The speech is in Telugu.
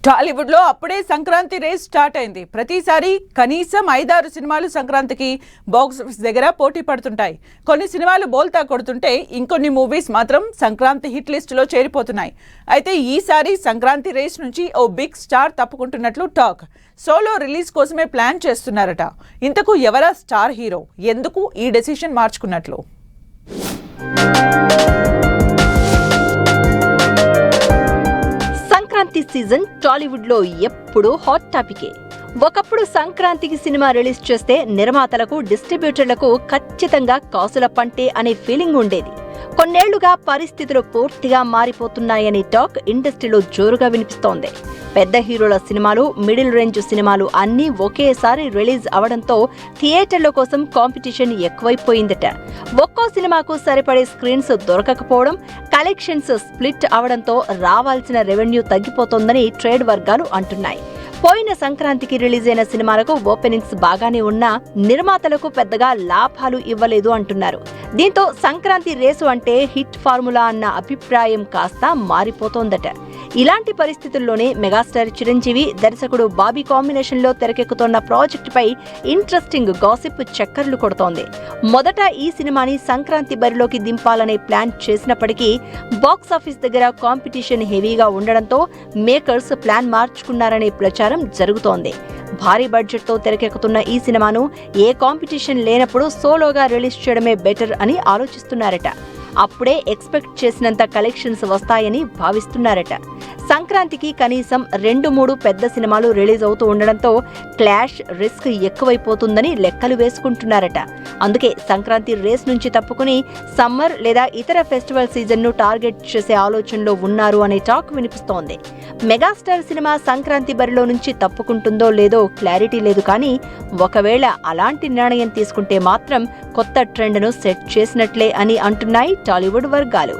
టాలీవుడ్ లో అప్పుడే సంక్రాంతి రేస్ స్టార్ట్ అయింది. ప్రతిసారి కనీసం 5-6 సినిమాలు సంక్రాంతికి బాక్స్ ఆఫీస్ దగ్గర పోటీ పడుతుంటాయి. కొన్ని సినిమాలు బోల్తా కొడుతుంటే ఇంకొన్ని మూవీస్ మాత్రం సంక్రాంతి హిట్ లిస్ట్ లో చేరిపోతున్నాయి. అయితే ఈసారి సంక్రాంతి రేస్ నుంచి ఓ బిగ్ స్టార్ తప్పుకుంటున్నట్లు టాక్. సోలో రిలీజ్ కోసమే ప్లాన్ చేస్తున్నారట. ఇంతకు ఎవరా స్టార్ హీరో, ఎందుకు ఈ డెసిషన్ మార్చుకున్నట్లు? సంక్రాంతి సీజన్ టాలీవుడ్ లో ఎప్పుడూ హాట్ టాపికే. ఒకప్పుడు సంక్రాంతికి సినిమా రిలీజ్ చేస్తే నిర్మాతలకు, డిస్ట్రిబ్యూటర్లకు ఖచ్చితంగా కాసుల పంటే అనే ఫీలింగ్ ఉండేది. కొన్నేళ్లుగా పరిస్థితులు పూర్తిగా మారిపోతున్నాయని టాక్ ఇండస్ట్రీలో జోరుగా వినిపిస్తోంది. పెద్ద హీరోల సినిమాలు, మిడిల్ రేంజ్ సినిమాలు అన్నీ ఒకేసారి రిలీజ్ అవడంతో థియేటర్ల కోసం కాంపిటీషన్ ఎక్కువైపోయిందట. ఒక్కో సినిమాకు సరిపడే స్క్రీన్స్ దొరకకపోవడం, కలెక్షన్స్ స్ప్లిట్ అవడంతో రావాల్సిన రెవెన్యూ తగ్గిపోతోందని ట్రేడ్ వర్గాలు అంటున్నాయి. పోయిన సంక్రాంతికి రిలీజ్ అయిన సినిమాలకు ఓపెనింగ్స్ బాగానే ఉన్నా నిర్మాతలకు పెద్దగా లాభాలు ఇవ్వలేదు అంటున్నారు. దీంతో సంక్రాంతి రేసు అంటే హిట్ ఫార్ములా అన్న అభిప్రాయం కాస్త మారిపోతోందట. ఇలాంటి పరిస్థితుల్లోనే మెగాస్టార్ చిరంజీవి, దర్శకుడు బాబీ కాంబినేషన్ లో తెరకెక్కుతోన్న ప్రాజెక్టుపై ఇంట్రెస్టింగ్ గాసిప్ చక్కర్లు కొడుతోంది. మొదట ఈ సినిమాని సంక్రాంతి బరిలోకి దింపాలనే ప్లాన్ చేసినప్పటికీ బాక్స్ ఆఫీస్ దగ్గర కాంపిటీషన్ హెవీగా ఉండడంతో మేకర్స్ ప్లాన్ మార్చుకున్నారనే ప్రచారం జరుగుతోంది. భారీ బడ్జెట్ తో తెరకెక్కుతున్న ఈ సినిమాను ఏ కాంపిటీషన్ లేనప్పుడు సోలోగా రిలీజ్ చేయడమే బెటర్ అని ఆలోచిస్తున్నారట. అప్పుడే ఎక్స్పెక్ట్ చేసినంత కలెక్షన్స్ వస్తాయని భావిస్తున్నారట. సంక్రాంతికి కనీసం 2-3 పెద్ద సినిమాలు రిలీజ్ అవుతూ ఉండడంతో క్లాష్ రిస్క్ ఎక్కువైపోతుందని లెక్కలు వేసుకుంటున్నారట. అందుకే సంక్రాంతి రేస్ నుంచి తప్పుకుని సమ్మర్ లేదా ఇతర ఫెస్టివల్ సీజన్ ను టార్గెట్ చేసే ఆలోచనలో ఉన్నారు అనే టాక్ వినిపిస్తోంది. మెగాస్టార్ సినిమా సంక్రాంతి బరిలో నుంచి తప్పుకుంటుందో లేదో క్లారిటీ లేదు. కానీ ఒకవేళ అలాంటి నిర్ణయం తీసుకుంటే మాత్రం కొత్త ట్రెండ్ ను సెట్ చేసినట్లే అని అంటున్నాయి టాలీవుడ్ వర్గాలు.